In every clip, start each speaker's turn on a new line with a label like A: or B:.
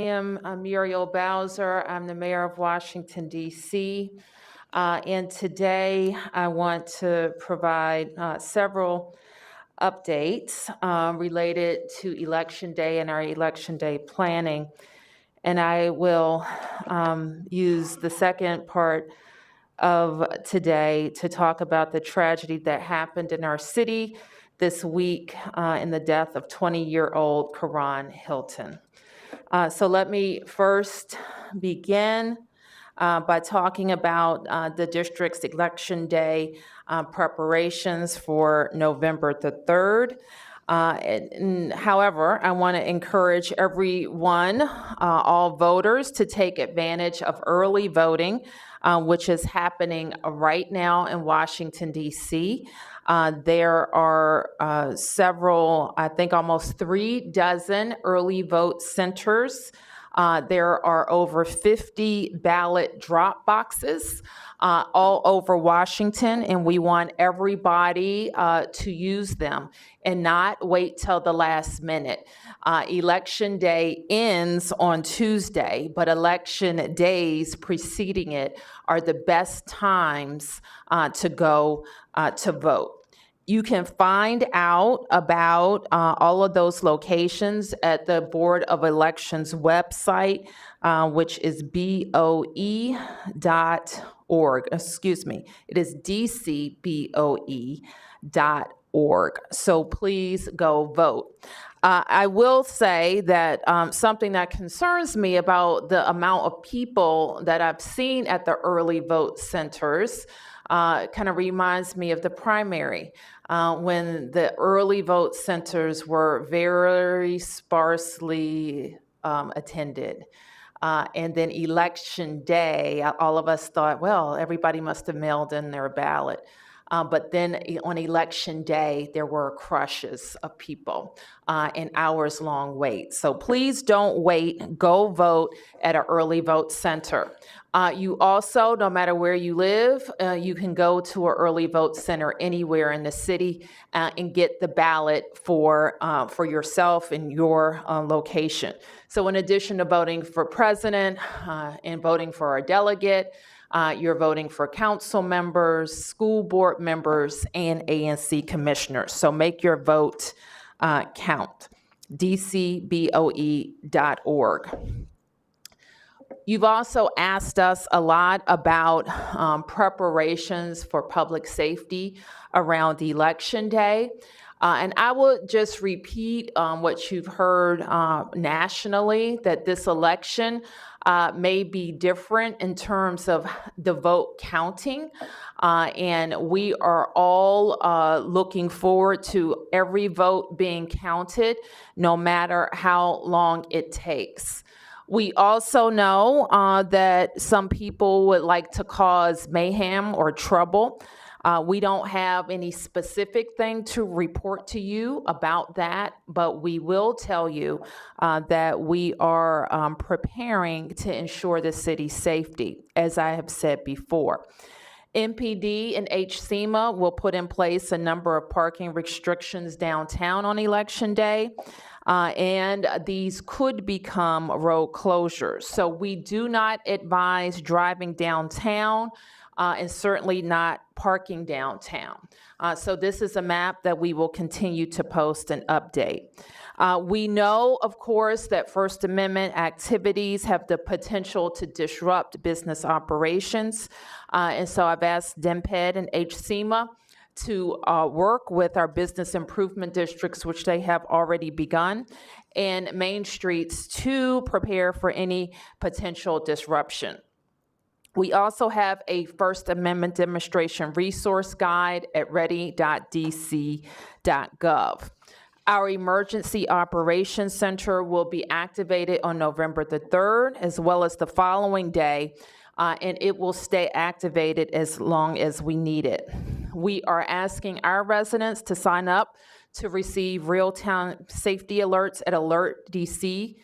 A: I am Muriel Bowser. I'm the mayor of Washington, D.C. And today I want to provide several updates related to Election Day and our Election Day planning. And I will use the second part of today to talk about the tragedy that happened in our city this week in the death of 20-year-old Karan Hilton. So let me first begin by talking about the district's Election Day preparations for November the 3rd. However, I want to encourage everyone, all voters, to take advantage of early voting, which is happening right now in Washington, D.C. There are several, I think almost 36 early vote centers. There are over 50 ballot drop boxes all over Washington, and we want everybody to use them and not wait till the last minute. Election day ends on Tuesday, but election days preceding it are the best times to go to vote. You can find out about all of those locations at the Board of Elections website, which is BOE.org. Excuse me, it is DCBOE.org. So please go vote. I will say that something that concerns me about the amount of people that I've seen at the early vote centers kind of reminds me of the primary, when the early vote centers were very sparsely attended. And then election day, all of us thought, well, everybody must have mailed in their ballot. But then on election day, there were crushes of people and hours-long waits. So please don't wait. Go vote at an early vote center. You also, no matter where you live, you can go to an early vote center anywhere in the city and get the ballot for yourself and your location. So in addition to voting for president and voting for our delegate, you're voting for council members, school board members, and ANC commissioners. So make your vote count. DCBOE.org. You've also asked us a lot about preparations for public safety around Election Day. And I will just repeat what you've heard nationally, that this election may be different in terms of the vote counting. And we are all looking forward to every vote being counted, no matter how long it takes. We also know that some people would like to cause mayhem or trouble. We don't have any specific thing to report to you about that, but we will tell you that we are preparing to ensure the city's safety, as I have said before. MPD and HSEMA will put in place a number of parking restrictions downtown on Election Day. And these could become road closures. So we do not advise driving downtown and certainly not parking downtown. So this is a map that we will continue to post and update. We know, of course, that First Amendment activities have the potential to disrupt business operations. And so I've asked DMPED and HSEMA to work with our business improvement districts, which they have already begun, and Main Streets to prepare for any potential disruption. We also have a First Amendment demonstration resource guide at ready.dc.gov. Our Emergency Operations Center will be activated on November the 3rd, as well as the following day, and it will stay activated as long as we need it. We are asking our residents to sign up to receive real-time safety alerts at alert.dc.gov.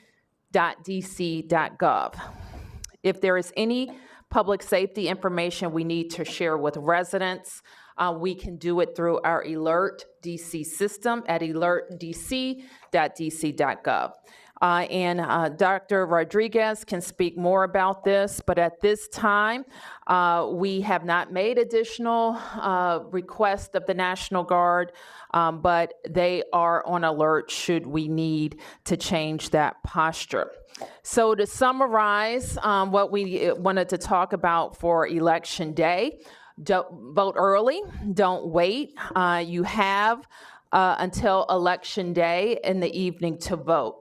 A: If there is any public safety information we need to share with residents, we can do it through our Alert DC system at alert.dc.gov. And Dr. Rodriguez can speak more about this, but at this time, we have not made additional requests of the National Guard, but they are on alert should we need to change that posture. So to summarize what we wanted to talk about for Election Day, don't vote early, don't wait. You have until Election Day in the evening to vote.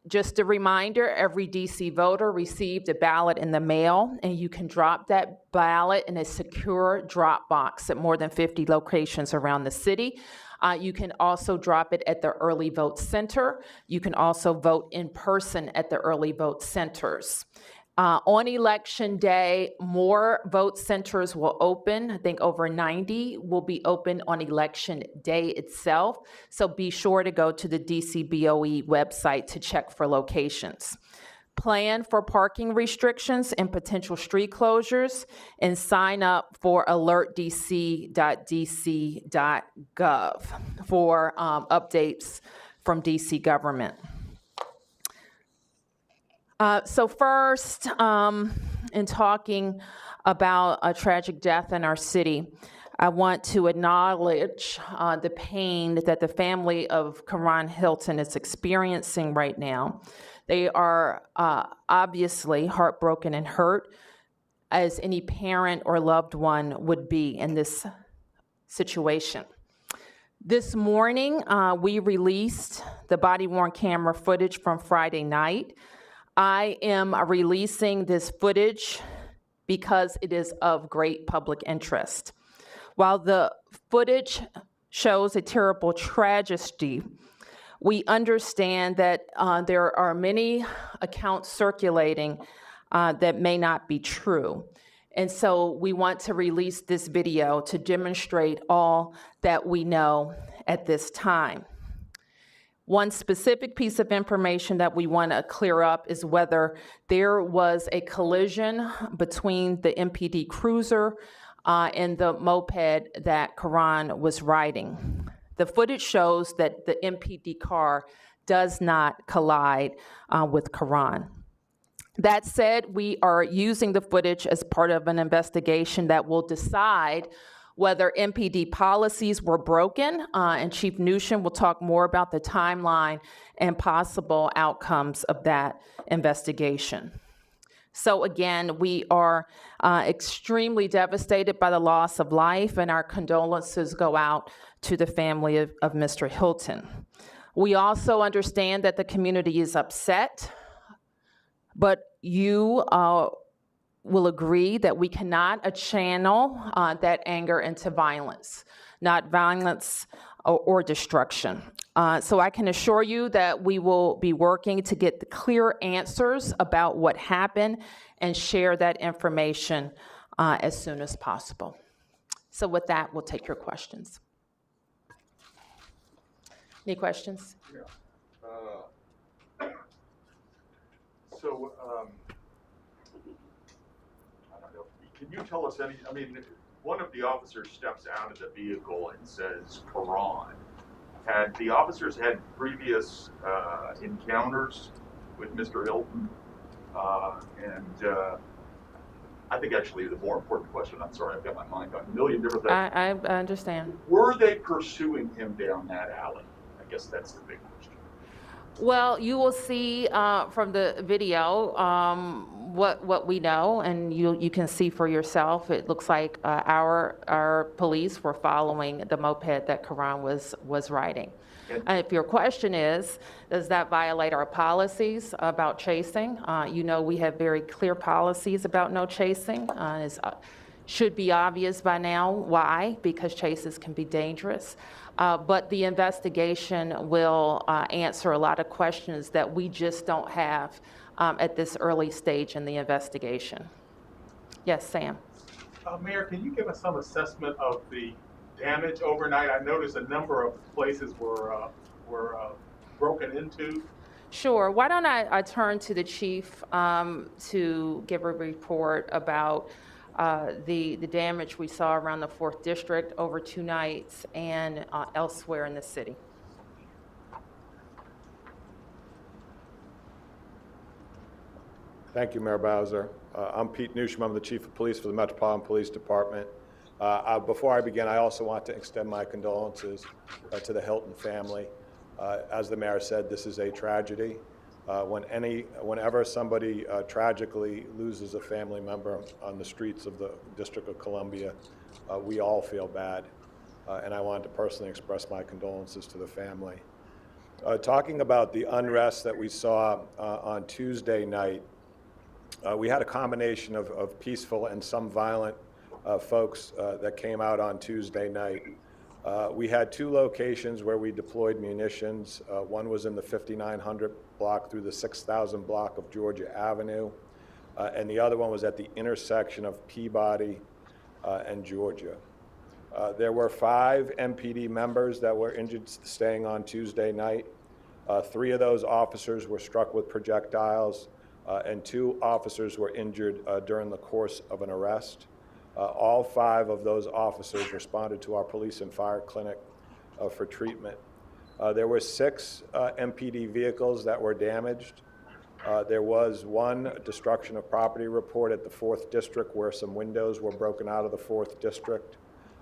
A: Just a reminder, every DC voter received a ballot in the mail, and you can drop that ballot in a secure drop box at more than 50 locations around the city. You can also drop it at the early vote center. You can also vote in person at the early vote centers. On Election Day, more vote centers will open. I think over 90 will be open on Election Day itself. So be sure to go to the DCBOE website to check for locations. Plan for parking restrictions and potential street closures, and sign up for unrest.dc.gov for updates from DC government. So first, in talking about a tragic death in our city, I want to acknowledge the pain that the family of Karan Hilton is experiencing right now. They are obviously heartbroken and hurt, as any parent or loved one would be in this situation. This morning, we released the body-worn camera footage from Friday night. I am releasing this footage because it is of great public interest. While the footage shows a terrible tragedy, we understand that there are many accounts circulating that may not be true. And so we want to release this video to demonstrate all that we know at this time. One specific piece of information that we want to clear up is whether there was a collision between the MPD cruiser and the moped that Karan was riding. The footage shows that the MPD car does not collide with Karan. That said, we are using the footage as part of an investigation that will decide whether MPD policies were broken, and Chief Newsham will talk more about the timeline and possible outcomes of that investigation. So again, we are extremely devastated by the loss of life, and our condolences go out to the family of Mr. Hilton. We also understand that the community is upset, but you will agree that we cannot channel that anger into violence, not violence or destruction. So I can assure you that we will be working to get the clear answers about what happened and share that information as soon as possible. So with that, we'll take your questions. Any questions?
B: Yeah. I don't know. Can you tell us any? I mean, one of the officers steps out of the vehicle and says, "Karan." Had the officers had previous encounters with Mr. Hilton? I think actually the more important question, I'm sorry, I've got my mind on a million different things.
A: I understand.
B: Were they pursuing him down that alley? I guess that's the big question.
A: Well, you will see from the video what we know, and you can see for yourself. It looks like our police were following the moped that Karan was riding. And if your question is, does that violate our policies about chasing? We have very clear policies about no chasing. It should be obvious by now why, because chases can be dangerous. But the investigation will answer a lot of questions that we just don't have at this early stage in the investigation. Yes, Sam.
C: Mayor, can you give us some assessment of the damage overnight? I noticed a number of places were broken into.
A: Sure. Why don't I turn to the chief to give a report about the damage we saw around the 4th District over 2 nights and elsewhere in the city.
D: Thank you, Mayor Bowser. I'm Pete Newsham. I'm the Chief of Police for the Metropolitan Police Department. Before I begin, I also want to extend my condolences to the Hilton family. As the mayor said, this is a tragedy. Whenever somebody tragically loses a family member on the streets of the District of Columbia, we all feel bad. And I wanted to personally express my condolences to the family. Talking about the unrest that we saw on Tuesday night, we had a combination of peaceful and some violent folks that came out on Tuesday night. We had two locations where we deployed munitions. One was in the 5900 block through the 6000 block of Georgia Avenue, and the other one was at the intersection of Peabody and Georgia. There were 5 MPD members that were injured staying on Tuesday night. 3 of those officers were struck with projectiles, and 2 officers were injured during the course of an arrest. All 5 of those officers responded to our police and fire clinic for treatment. There were 6 MPD vehicles that were damaged. There was 1 destruction of property report at the 4th District where some windows were broken out of the 4th District.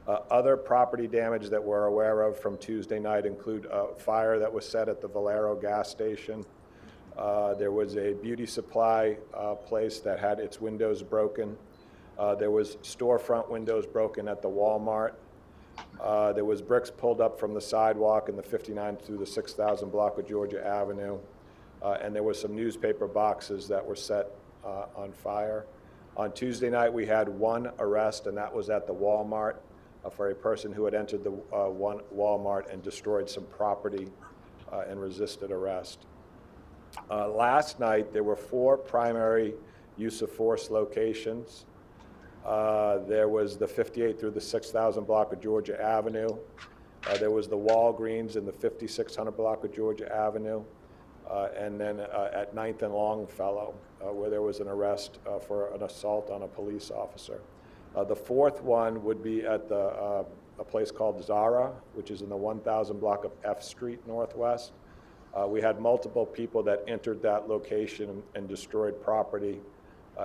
D: Other property damage that we're aware of from Tuesday night include a fire that was set at the Valero gas station. There was a beauty supply place that had its windows broken. There was storefront windows broken at the Walmart. There was bricks pulled up from the sidewalk in the 59 through the 6000 block of Georgia Avenue. And there were some newspaper boxes that were set on fire. On Tuesday night, we had 1 arrest, and that was at the Walmart for a person who had entered the one Walmart and destroyed some property and resisted arrest. Last night, there were 4 primary use of force locations. There was the 58 through the 6000 block of Georgia Avenue. There was the Walgreens in the 5600 block of Georgia Avenue. And then at 9th and Longfellow, where there was an arrest for an assault on a police officer. The 4th one would be at a place called Zara, which is in the 1000 block of F Street Northwest. We had multiple people that entered that location and destroyed property,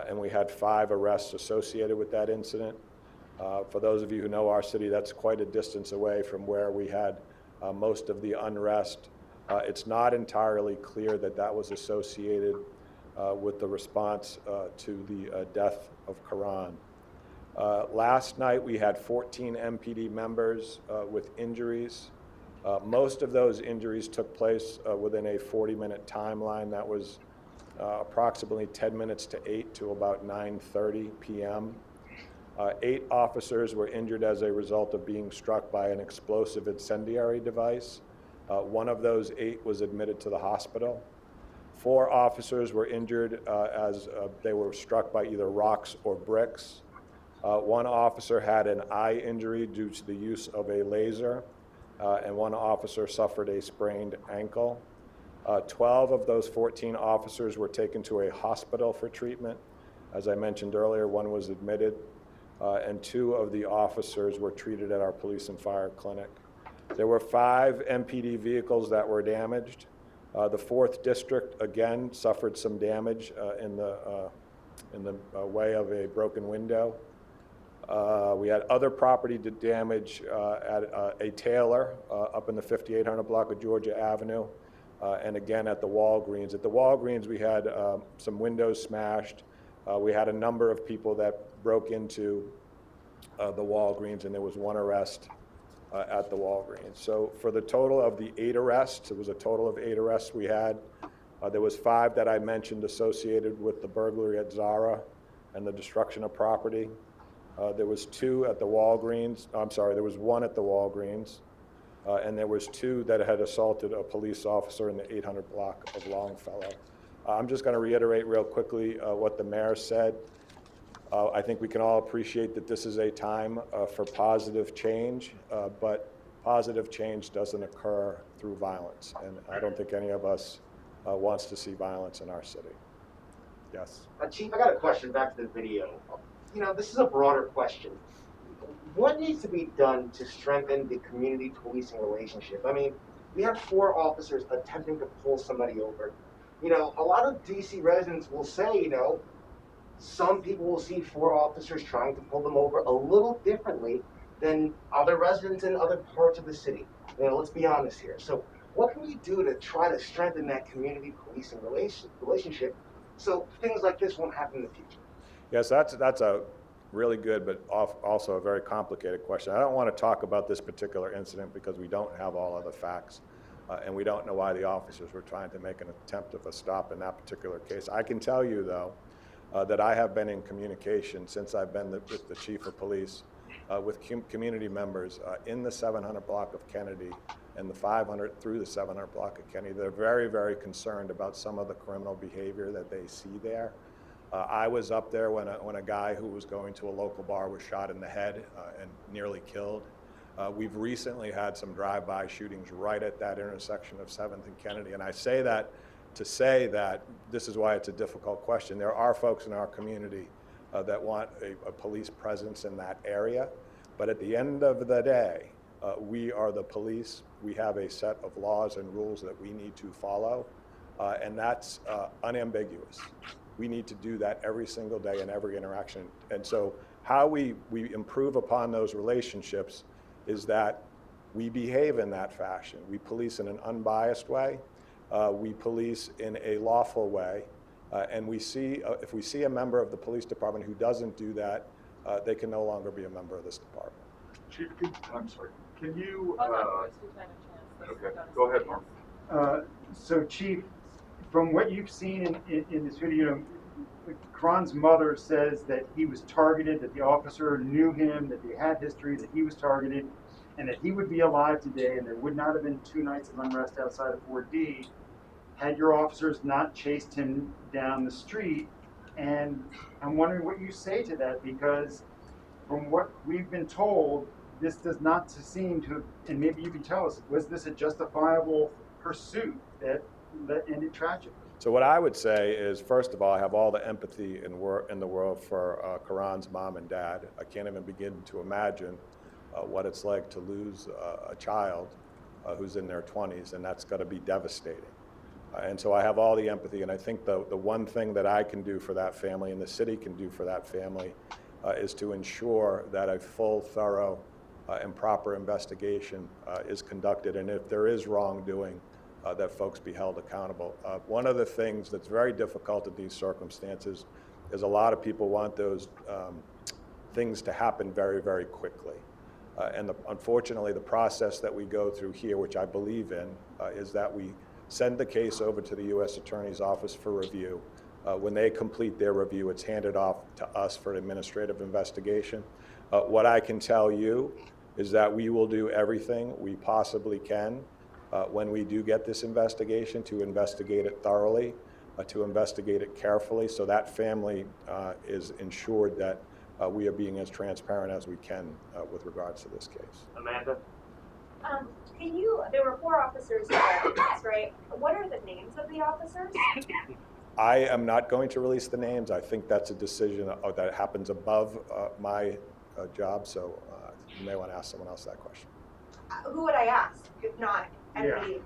D: and we had 5 arrests associated with that incident. For those of you who know our city, that's quite a distance away from where we had most of the unrest. It's not entirely clear that that was associated with the response to the death of Karan. Last night we had 14 MPD members with injuries. Most of those injuries took place within a 40-minute timeline. That was approximately 10 minutes to 8 to about 9:30 p.m. 8 officers were injured as a result of being struck by an explosive incendiary device. 1 of those 8 was admitted to the hospital. 4 officers were injured as they were struck by either rocks or bricks. 1 officer had an eye injury due to the use of a laser, and 1 officer suffered a sprained ankle. 12 of those 14 officers were taken to a hospital for treatment. As I mentioned earlier, 1 was admitted, and 2 of the officers were treated at our police and fire clinic. There were 5 MPD vehicles that were damaged. The 4th District, again, suffered some damage in the way of a broken window. We had other property damage at a Taylor up in the 5800 block of Georgia Avenue, and again at the Walgreens. At the Walgreens, we had some windows smashed. We had a number of people that broke into the Walgreens, and there was 1 arrest at the Walgreens. So for the total of the 8 arrests, it was a total of 8 arrests we had. There was 5 that I mentioned associated with the burglary at Zara and the destruction of property. There was 2 at the Walgreens. I'm sorry, there was 1 at the Walgreens, and there was 2 that had assaulted a police officer in the 800 block of Longfellow. I'm just going to reiterate real quickly what the mayor said. I think we can all appreciate that this is a time for positive change, but positive change doesn't occur through violence, and I don't think any of us wants to see violence in our city. Yes?
E: Chief, I got a question back to the video. You know, this is a broader question. What needs to be done to strengthen the community policing relationship? I mean, we have 4 officers attempting to pull somebody over. You know, a lot of DC residents will say, you know, some people will see 4 officers trying to pull them over a little differently than other residents in other parts of the city. You know, let's be honest here. So what can we do to try to strengthen that community policing relationship so things like this won't happen in the future?
D: Yes, that's a really good, but also a very complicated question. I don't want to talk about this particular incident because we don't have all of the facts, and we don't know why the officers were trying to make an attempt of a stop in that particular case. I can tell you, though, that I have been in communication since I've been with the chief of police with community members in the 700 block of Kennedy and the 500 through the 700 block of Kennedy. They're very, very concerned about some of the criminal behavior that they see there. I was up there when a guy who was going to a local bar was shot in the head and nearly killed. We've recently had some drive-by shootings right at that intersection of 7th and Kennedy, and I say that to say that this is why it's a difficult question. There are folks in our community that want a police presence in that area, but at the end of the day, we are the police. We have a set of laws and rules that we need to follow, and that's unambiguous. We need to do that every single day in every interaction. And so how we improve upon those relationships is that we behave in that fashion. We police in an unbiased way. We police in a lawful way. And we see, if we see a member of the police department who doesn't do that, they can no longer be a member of this department.
B: Chief, I'm sorry. Can you?
F: Okay,
B: Go ahead, Mark.
F: So, Chief, from what you've seen in this video, Karan's mother says that he was targeted, that the officer knew him, that they had history, that he was targeted, and that he would be alive today, and there would not have been 2 nights of unrest outside of 4D had your officers not chased him down the street. And I'm wondering what you say to that, because from what we've been told, this does not seem to, and maybe you can tell us, was this a justifiable pursuit that ended tragically?
D: So what I would say is, first of all, I have all the empathy in the world for Karan's mom and dad. I can't even begin to imagine what it's like to lose a child who's in their 20s, and that's got to be devastating. And so I have all the empathy, and I think the one thing that I can do for that family and the city can do for that family is to ensure that a full, thorough, and proper investigation is conducted, and if there is wrongdoing, that folks be held accountable. One of the things that's very difficult in these circumstances is a lot of people want those things to happen very, very quickly. And unfortunately, the process that we go through here, which I believe in, is that we send the case over to the U.S. Attorney's Office for review. When they complete their review, it's handed off to us for an administrative investigation. What I can tell you is that we will do everything we possibly can when we do get this investigation to investigate it thoroughly, to investigate it carefully, so that family is ensured that we are being as transparent as we can with regards to this case.
E: Amanda?
G: There were 4 officers there, right? What are the names of the officers?
D: I am not going to release the names. I think that's a decision that happens above my job, so you may want to ask someone else that question.
G: Who would I ask, if not anybody?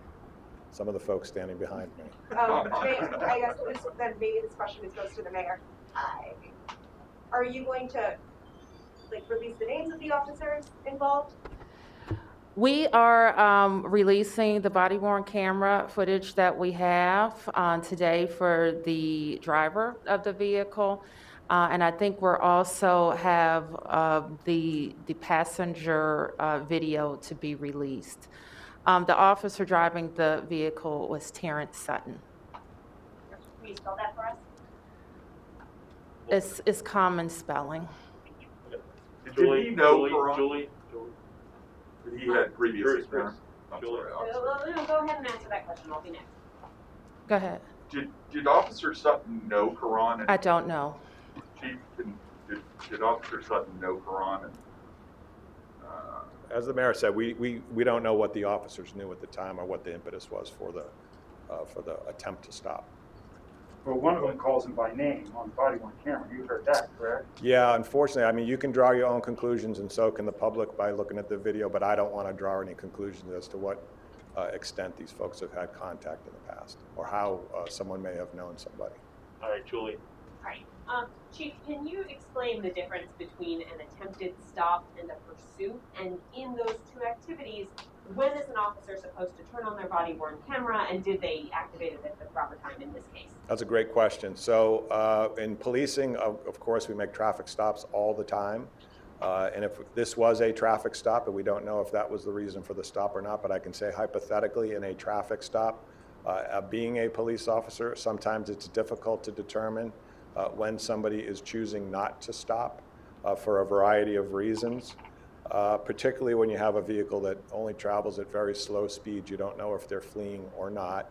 D: Some of the folks standing behind me.
G: I guess then maybe this question goes to the mayor. Are you going to release the names of the officers involved?
A: We are releasing the body-worn camera footage that we have today for the driver of the vehicle. And I think we're also have the passenger video to be released. The officer driving the vehicle was Terrence Sutton.
G: Can you spell that for us?
A: It's common spelling.
B: Did he know Karan? He had previous experience.
G: Go ahead and answer that question. I'll be next.
A: Go ahead.
B: Did Officer Sutton know Karan?
A: I don't know.
B: Chief, did Officer Sutton know Karan?
D: As the mayor said, we don't know what the officers knew at the time or what the impetus was for the attempt to stop.
F: Well, one of them calls him by name on body-worn camera. You heard that, correct?
D: Yeah, unfortunately, I mean, you can draw your own conclusions, and so can the public by looking at the video, but I don't want to draw any conclusions as to what extent these folks have had contact in the past, or how someone may have known somebody.
H: All right, Julie.
I: Right. Chief, can you explain the difference between an attempted stop and a pursuit? And in those two activities, when is an officer supposed to turn on their body-worn camera, and did they activate it at the proper time in this case?
D: That's a great question. So in policing, of course, we make traffic stops all the time. And if this was a traffic stop, and we don't know if that was the reason for the stop or not, but I can say hypothetically in a traffic stop, being a police officer, sometimes it's difficult to determine when somebody is choosing not to stop for a variety of reasons, particularly when you have a vehicle that only travels at very slow speeds. You don't know if they're fleeing or not.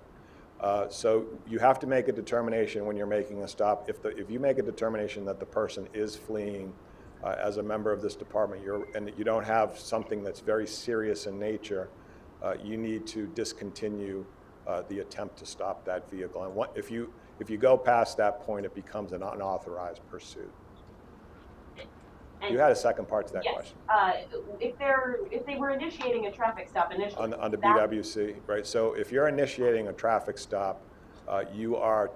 D: So you have to make a determination when you're making a stop. If you make a determination that the person is fleeing as a member of this department, and you don't have something that's very serious in nature, you need to discontinue the attempt to stop that vehicle. And if you go past that point, it becomes an unauthorized pursuit.
I: And
D: You had a second part to that
I: yes,
D: question.
I: If they were initiating a traffic stop initially
D: On the
I: that-
D: BWC, right? So if you're initiating a traffic stop, you are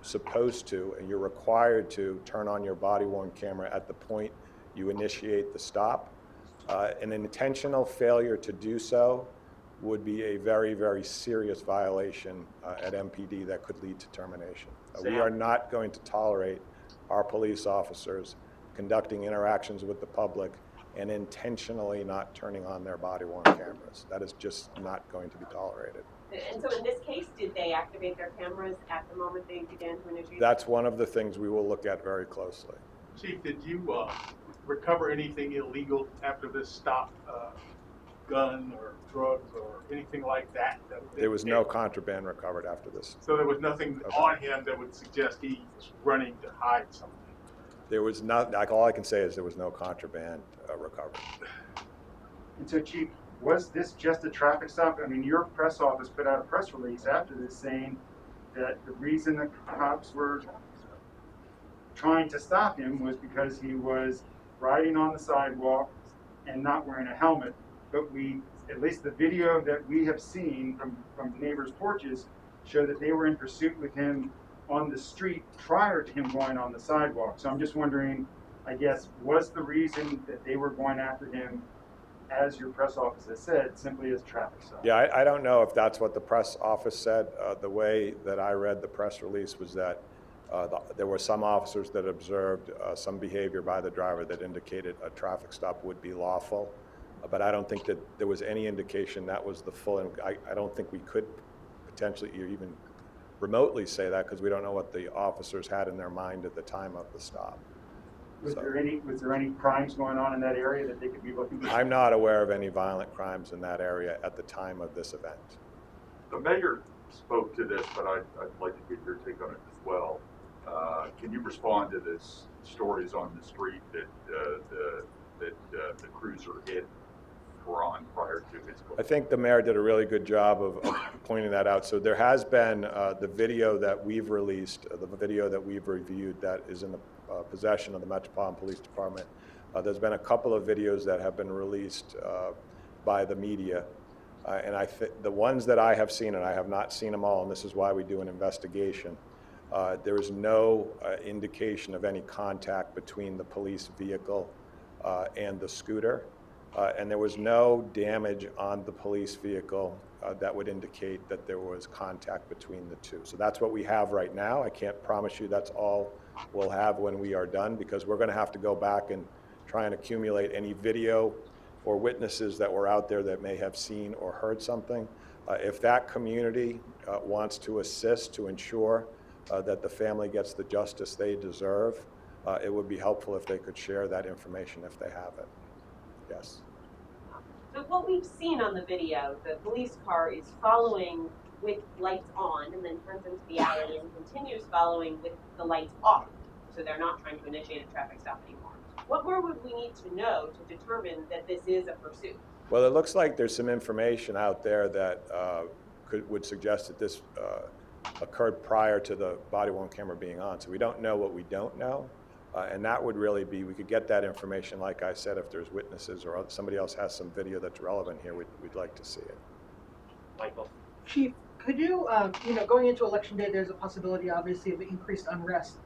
D: supposed to, and you're required to, turn on your body-worn camera at the point you initiate the stop. An intentional failure to do so would be a very, very serious violation at MPD that could lead to termination. We are not going to tolerate our police officers conducting interactions with the public and intentionally not turning on their body-worn cameras. That is just not going to be tolerated.
I: And so in this case, did they activate their cameras at the moment they began to initiate?
D: That's one of the things we will look at very closely.
C: Chief, did you recover anything illegal after this stop? Gun or drugs or anything like that?
D: There was no contraband recovered after this.
C: So there was nothing on him that would suggest he was running to hide something?
D: There was not, like, all I can say is there was no contraband recovered.
F: And so, Chief, was this just a traffic stop? I mean, your press office put out a press release after this saying that the reason the cops were trying to stop him was because he was riding on the sidewalk and not wearing a helmet. But at least the video that we have seen from neighbors' porches, show that they were in pursuit with him on the street prior to him going on the sidewalk. So I'm just wondering, I guess, was the reason that they were going after him, as your press office has said, simply as a traffic stop?
D: Yeah, I don't know if that's what the press office said. The way that I read the press release was that there were some officers that observed some behavior by the driver that indicated a traffic stop would be lawful. But I don't think that there was any indication that was the full, and I don't think we could potentially even remotely say that, because we don't know what the officers had in their mind at the time of the stop.
F: Was there any crimes going on in that area that they could be looking for?
D: I'm not aware of any violent crimes in that area at the time of this event.
B: The mayor spoke to this, but I'd like to get your take on it as well. Can you respond to this stories on the street that the cruiser hit Karan prior to his book?
D: I think the mayor did a really good job of pointing that out. So there has been the video that we've released, the video that we've reviewed that is in the possession of the Metropolitan Police Department. There's been a couple of videos that have been released by the media. And the ones that I have seen, and I have not seen them all, and this is why we do an investigation, there is no indication of any contact between the police vehicle and the scooter. And there was no damage on the police vehicle that would indicate that there was contact between the two. So that's what we have right now. I can't promise you that's all we'll have when we are done, because we're going to have to go back and try and accumulate any video or witnesses that were out there that may have seen or heard something. If that community wants to assist to ensure that the family gets the justice they deserve, it would be helpful if they could share that information if they have it. Yes.
I: So what we've seen on the video, the police car is following with lights on and then turns into the alley and continues following with the lights off. So they're not trying to initiate a traffic stop anymore. What more would we need to know to determine that this is a pursuit?
D: Well, it looks like there's some information out there that would suggest that this occurred prior to the body-worn camera being on. So we don't know what we don't know. And that would really be, we could get that information, like I said, if there's witnesses or somebody else has some video that's relevant here, we'd like to see it.
H: Michael.
J: Chief, could you, going into Election Day, there's a possibility, obviously, of increased unrest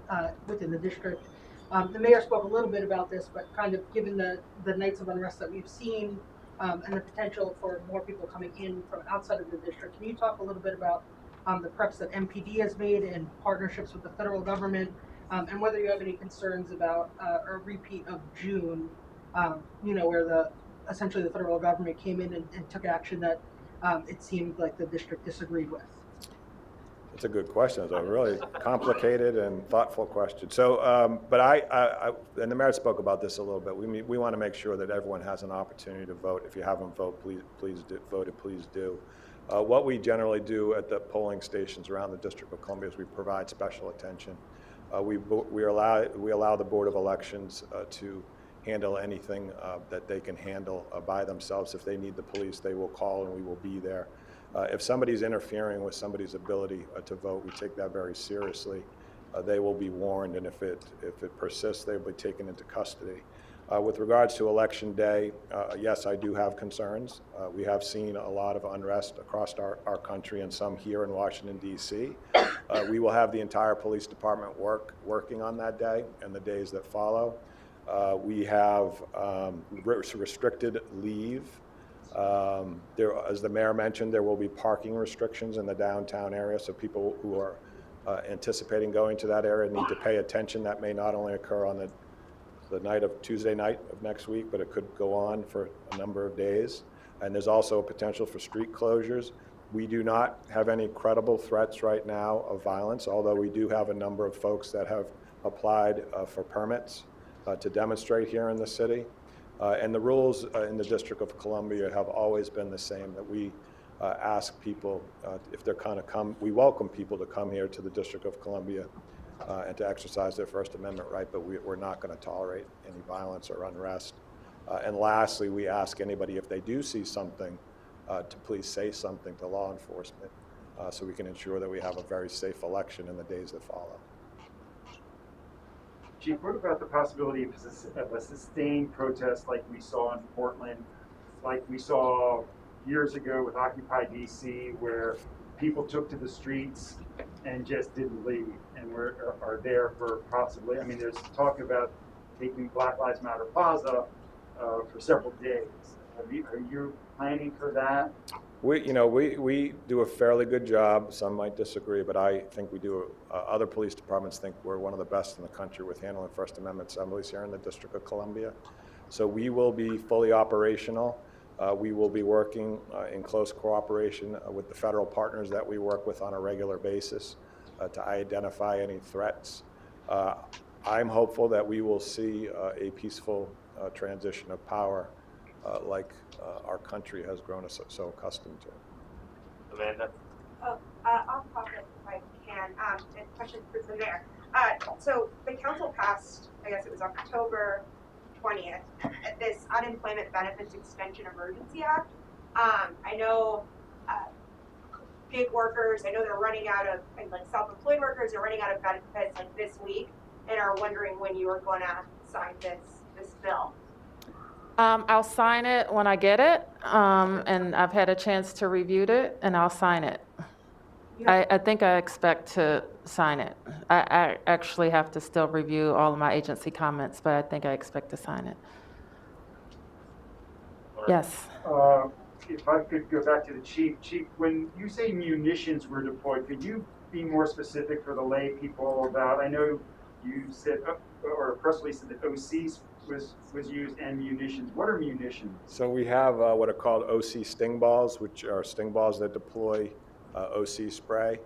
J: within the district. The mayor spoke a little bit about this, but kind of given the nights of unrest that we've seen and the potential for more people coming in from outside of the district, can you talk a little bit about the preps that MPD has made in partnerships with the federal government, and whether you have any concerns about a repeat of June, where essentially the federal government came in and took action that it seemed like the district disagreed with?
D: It's a good question. It's a really complicated and thoughtful question. So, but I and the mayor spoke about this a little bit. We want to make sure that everyone has an opportunity to vote. If you haven't voted, please do. What we generally do at the polling stations around the District of Columbia is we provide special attention. We allow the Board of Elections to handle anything that they can handle by themselves. If they need the police, they will call and we will be there. If somebody's interfering with somebody's ability to vote, we take that very seriously. They will be warned, and if it persists, they will be taken into custody. With regards to Election Day, yes, I do have concerns. We have seen a lot of unrest across our country and some here in Washington, D.C. We will have the entire police department working on that day and the days that follow. We have restricted leave. As the mayor mentioned, there will be parking restrictions in the downtown area, so people who are anticipating going to that area need to pay attention. That may not only occur on the night of Tuesday night of next week, but it could go on for a number of days. And there's also a potential for street closures. We do not have any credible threats right now of violence, although we do have a number of folks that have applied for permits to demonstrate here in the city. And the rules in the District of Columbia have always been the same, that we ask people if they're we welcome people to come here to the District of Columbia and to exercise their First Amendment right, but we're not going to tolerate any violence or unrest. And lastly, we ask anybody, if they do see something, to please say something to law enforcement so we can ensure that we have a very safe election in the days that follow.
F: Chief, what about the possibility of a sustained protest like we saw in Portland, like we saw years ago with Occupy DC, where people took to the streets and just didn't leave and are there for possibly, there's talk about taking Black Lives Matter Plaza for several days. Are you planning for that?
D: We do a fairly good job. Some might disagree, but I think we do. Other police departments think we're one of the best in the country with handling First Amendment assemblies here in the District of Columbia. So we will be fully operational. We will be working in close cooperation with the federal partners that we work with on a regular basis to identify any threats. I'm hopeful that we will see a peaceful transition of power like our country has grown so accustomed to.
H: Amanda?
G: Off topic, if I can, a question for the mayor. So the council passed, I guess it was October 20th, this Unemployment Benefits Extension Emergency Act. I know gig workers, I know they're running out of, like self-employed workers are running out of benefits like this week and are wondering when you are going to sign this bill.
A: I'll sign it when I get it, and I've had a chance to review it, and I'll sign it. I think I expect to sign it. I actually have to still review all of my agency comments, but I think I expect to sign it. Yes.
F: If I could go back to the chief. Chief, when you say munitions were deployed, could you be more specific for the lay people about, I know you said, or a press release said that OCs was used and munitions. What are munitions?
D: So we have what are called OC sting balls, which are sting balls that deploy OC spray.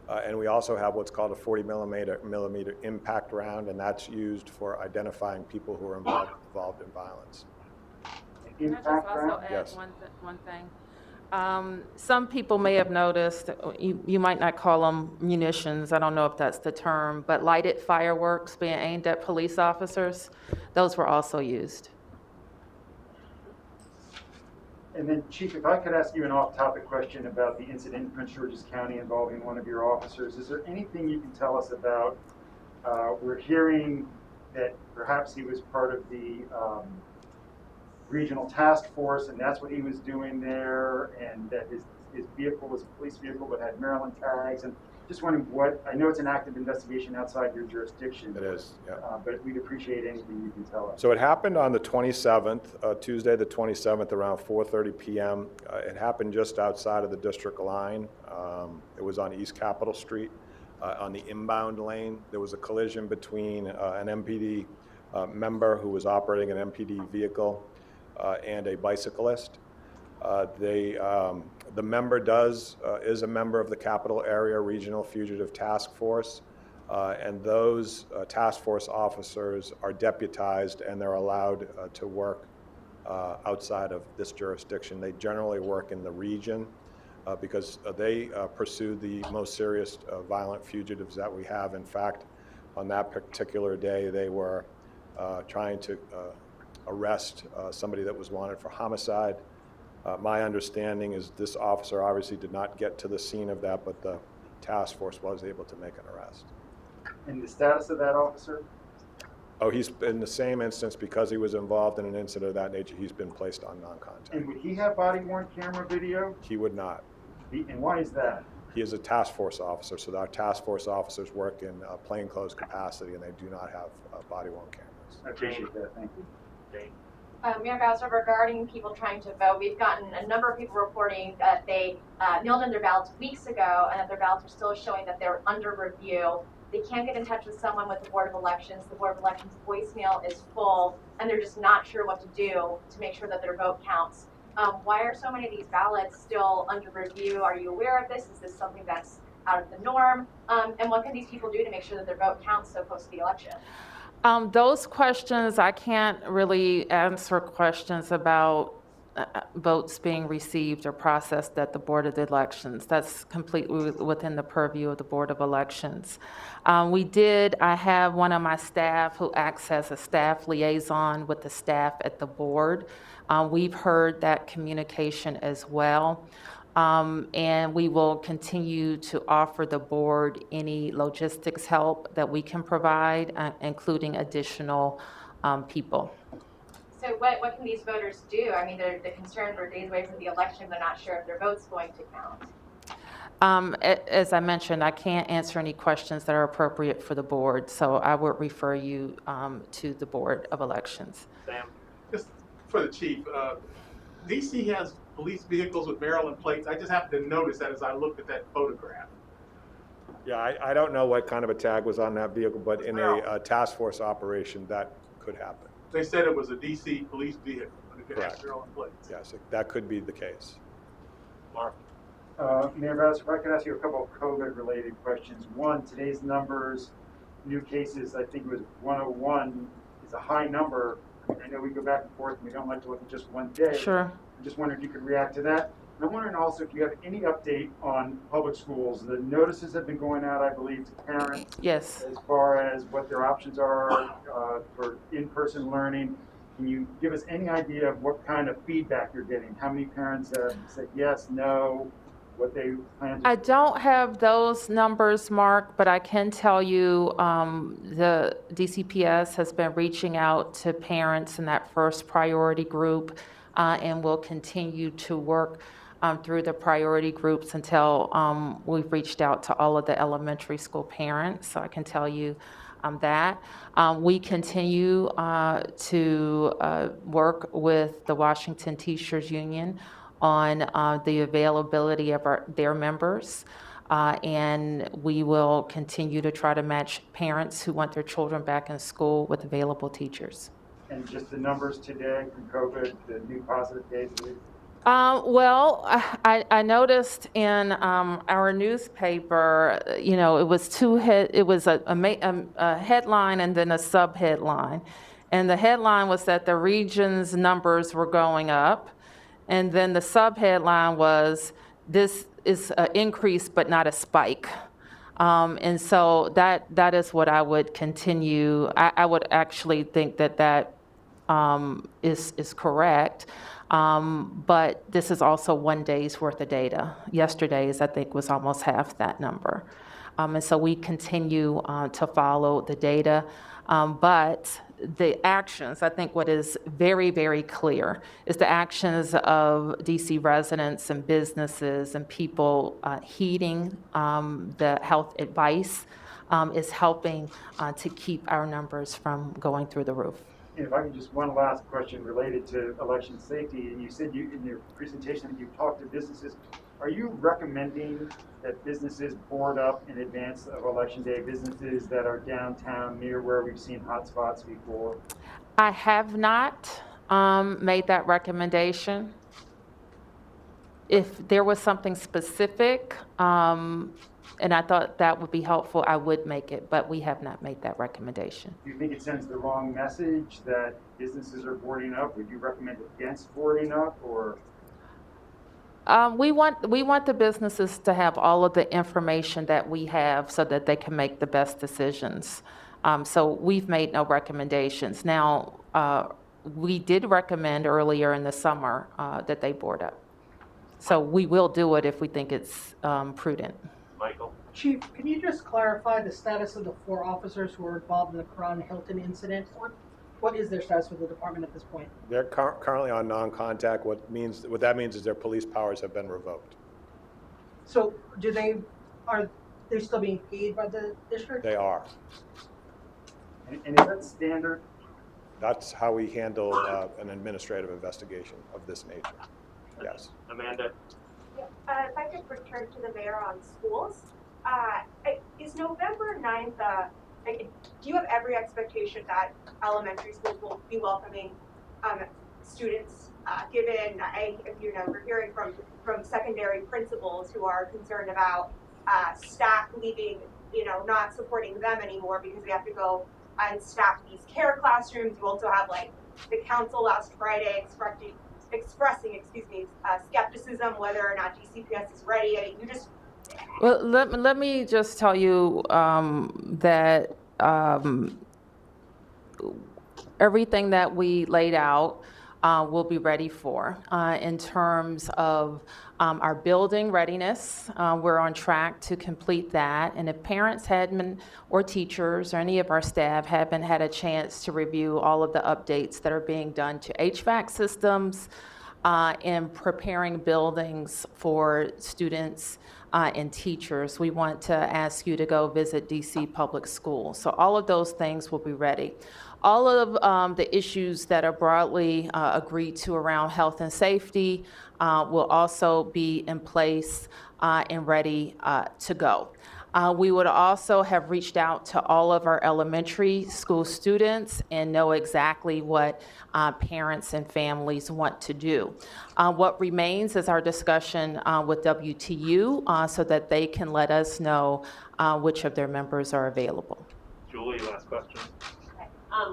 D: And we also have what's called a 40 millimeter impact round, and that's used for identifying people who are involved in violence.
A: Can I just also add
D: yes.
A: one thing? Some people may have noticed, you might not call them munitions, I don't know if that's the term, but lighted fireworks being aimed at police officers, those were also used.
F: And then, Chief, if I could ask you an off-topic question about the incident in Prince George's County involving one of your officers. Is there anything you can tell us about, we're hearing that perhaps he was part of the regional task force and that's what he was doing there, and that his vehicle was a police vehicle but had Maryland tags, and just wondering I know it's an active investigation outside your jurisdiction.
D: It is, yeah.
F: But we'd appreciate anything you can tell us.
D: So it happened on the 27th, Tuesday the 27th, around 4:30 p.m. It happened just outside of the district line. It was on East Capitol Street. On the inbound lane, there was a collision between an MPD member who was operating an MPD vehicle and a bicyclist. The member is a member of the Capital Area Regional Fugitive Task Force, and those task force officers are deputized and they're allowed to work outside of this jurisdiction. They generally work in the region because they pursue the most serious violent fugitives that we have. In fact, on that particular day, they were trying to arrest somebody that was wanted for homicide. My understanding is this officer obviously did not get to the scene of that, but the task force was able to make an arrest.
F: And the status of that officer?
D: Oh, he's in the same instance, because he was involved in an incident of that nature, he's been placed on non-contact.
F: And would he have body-worn camera video?
D: He would not.
F: And why is that?
D: He is a task force officer, so our task force officers work in plainclothes capacity, and they do not have body-worn cameras.
F: I appreciate that, thank you.
H: Mayor Bowser, regarding people trying to vote, we've gotten a number of people reporting that they mailed in their ballots weeks ago and that their ballots are still showing that they're under review. They can't get in touch with someone with the Board of Elections. The Board of Elections voicemail is full, and they're just not sure what to do to make sure that their vote counts. Why are so many of these ballots still under review? Are you aware of this? Is this something that's out of the norm? And what can these people do to make sure that their vote counts so close to the election?
A: Those questions, I can't really answer questions about votes being received or processed at the Board of Elections. That's completely within the purview of the Board of Elections. I have one of my staff who acts as a staff liaison with the staff at the board. We've heard that communication as well. And we will continue to offer the board any logistics help that we can provide, including additional people.
H: So what can these voters do? I mean, they're concerned for days away from the election. They're not sure if their vote's going to count.
A: As I mentioned, I can't answer any questions that are appropriate for the board, so I would refer you to the Board of Elections.
C: Sam? Just for the chief, DC has police vehicles with Maryland plates. I just happened to notice that as I looked at that photograph.
D: Yeah, I don't know what kind of a tag was on that vehicle, but in a task force operation, that could happen.
C: They said it was a DC police vehicle, but it could have
D: Correct.
C: Maryland plates.
D: Yes, that could be the case.
C: Mark?
F: Mayor Bowser, if I could ask you a couple of COVID-related questions. One, today's numbers, new cases, I think it was 101, is a high number. I know we go back and forth, and we don't like to look at just one day.
A: Sure.
F: I just wondered if you could react to that. And I'm wondering also if you have any update on public schools. The notices have been going out, I believe, to parents.
A: Yes.
F: As far as what their options are for in-person learning. Can you give us any idea of what kind of feedback you're getting? How many parents have said yes, no, what they plan to
A: I don't have those numbers, Mark, but I can tell you the DCPS has been reaching out to parents in that first priority group and will continue to work through the priority groups until we've reached out to all of the elementary school parents. So I can tell you that. We continue to work with the Washington Teachers Union on the availability of their members. And we will continue to try to match parents who want their children back in school with available teachers.
F: And just the numbers today from COVID, the new positive cases?
A: Well, I noticed in our newspaper, you know, it was a headline and then a sub-headline. And the headline was that the region's numbers were going up. And then the sub-headline was, this is an increase but not a spike. And so that is what I would continue. I would actually think that is correct. But this is also one day's worth of data. Yesterday's, I think, was almost half that number. And so we continue to follow the data. But the actions, I think what is very, very clear is the actions of DC residents and businesses and people heeding the health advice is helping to keep our numbers from going through the roof.
F: If I could just one last question related to election safety, and you said in your presentation that you talked to businesses. Are you recommending that businesses board up in advance of Election Day, businesses that are downtown near where we've seen hotspots before?
A: I have not made that recommendation. If there was something specific, and I thought that would be helpful, I would make it, but we have not made that recommendation.
F: Do you think it sends the wrong message that businesses are boarding up? Would you recommend against boarding up, or?
A: We want the businesses to have all of the information that we have so that they can make the best decisions. So we've made no recommendations. Now, we did recommend earlier in the summer that they board up. So we will do it if we think it's prudent.
B: Michael?
J: Chief, can you just clarify the status of the 4 officers who were involved in the Karan Hilton incident? What is their status with the department at this point?
D: They're currently on non-contact. What that means is their police powers have been revoked.
J: So are they still being paid by the district?
D: They are.
F: And is that standard?
D: That's how we handle an administrative investigation of this nature. Yes.
B: Amanda?
G: If I could return to the mayor on schools, is November 9th, do you have every expectation that elementary schools will be welcoming students, given, we're hearing from secondary principals who are concerned about staff leaving, not supporting them anymore because they have to go and staff these care classrooms. You also have the council last Friday expressing skepticism whether or not DCPS is ready. I mean,
A: Well, let me just tell you that everything that we laid out will be ready for. In terms of our building readiness, we're on track to complete that. And if parents or teachers or any of our staff haven't had a chance to review all of the updates that are being done to HVAC systems and preparing buildings for students and teachers, we want to ask you to go visit DC Public Schools. So all of those things will be ready. All of the issues that are broadly agreed to around health and safety will also be in place and ready to go. We would also have reached out to all of our elementary school students and know exactly what parents and families want to do. What remains is our discussion with WTU so that they can let us know which of their members are available.
B: Julie, last question.
I: Okay.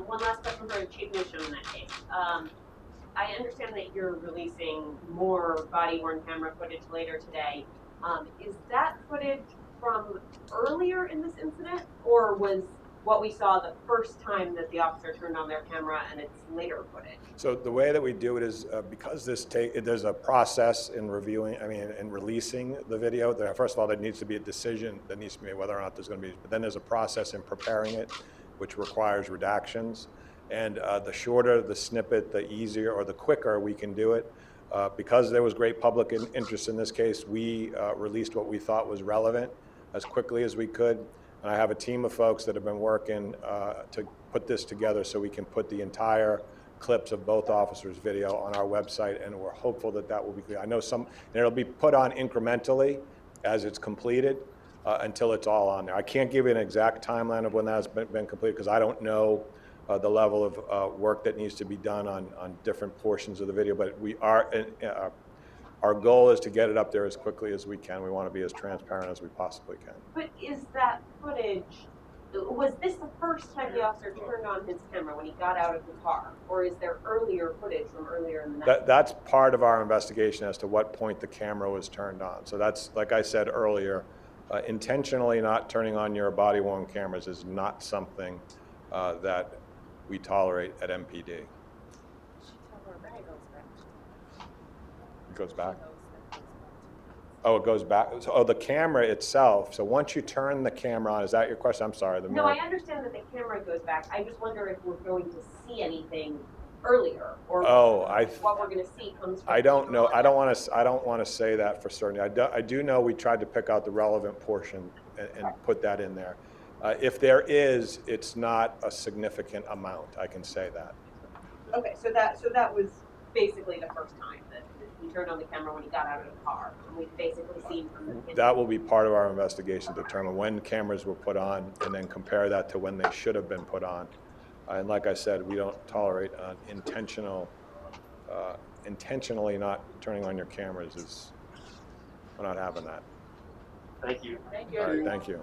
I: One last question for Chief Newsham in that case. I understand that you're releasing more body-worn camera footage later today. Is that footage from earlier in this incident, or was what we saw the first time that the officer turned on their camera and it's later footage?
D: So the way that we do it is because there's a process in releasing the video. First of all, there needs to be a decision that needs to be made whether or not there's going to be, but then there's a process in preparing it, which requires redactions. And the shorter the snippet, the easier or the quicker we can do it. Because there was great public interest in this case, we released what we thought was relevant as quickly as we could. And I have a team of folks that have been working to put this together so we can put the entire clips of both officers' video on our website, and we're hopeful that that will be clear. I know it'll be put on incrementally as it's completed until it's all on there. I can't give you an exact timeline of when that's been completed because I don't know the level of work that needs to be done on different portions of the video, but we are, our goal is to get it up there as quickly as we can. We want to be as transparent as we possibly can.
I: But is that footage, was this the first time the officer turned on his camera when he got out of the car? Or is there earlier footage from earlier in the night?
D: That's part of our investigation as to what point the camera was turned on. So that's, like I said earlier, intentionally not turning on your body-worn cameras is not something that we tolerate at MPD. It goes back? Oh, it goes back, oh, the camera itself, so once you turn the camera on, is that your question? I'm sorry, the
I: No,
D: mirror.
I: I understand that the camera goes back. I just wonder if we're going to see anything earlier, or
D: Oh,
I: what we're going to see comes from.
D: I don't know,
I: later on.
D: I don't want to say that for certain. I do know we tried to pick out the relevant portion and put that in there. If there is, it's not a significant amount, I can say that.
I: Okay, so that was basically the first time that he turned on the camera when he got out of the car, and we've basically seen from the.
D: That will be part of our investigation, to determine when cameras were put on and then compare that to when they should have been put on. And like I said, we don't tolerate intentionally not turning on your cameras. We're not having that.
E: Thank you.
I: Thank you.
D: All right, thank you.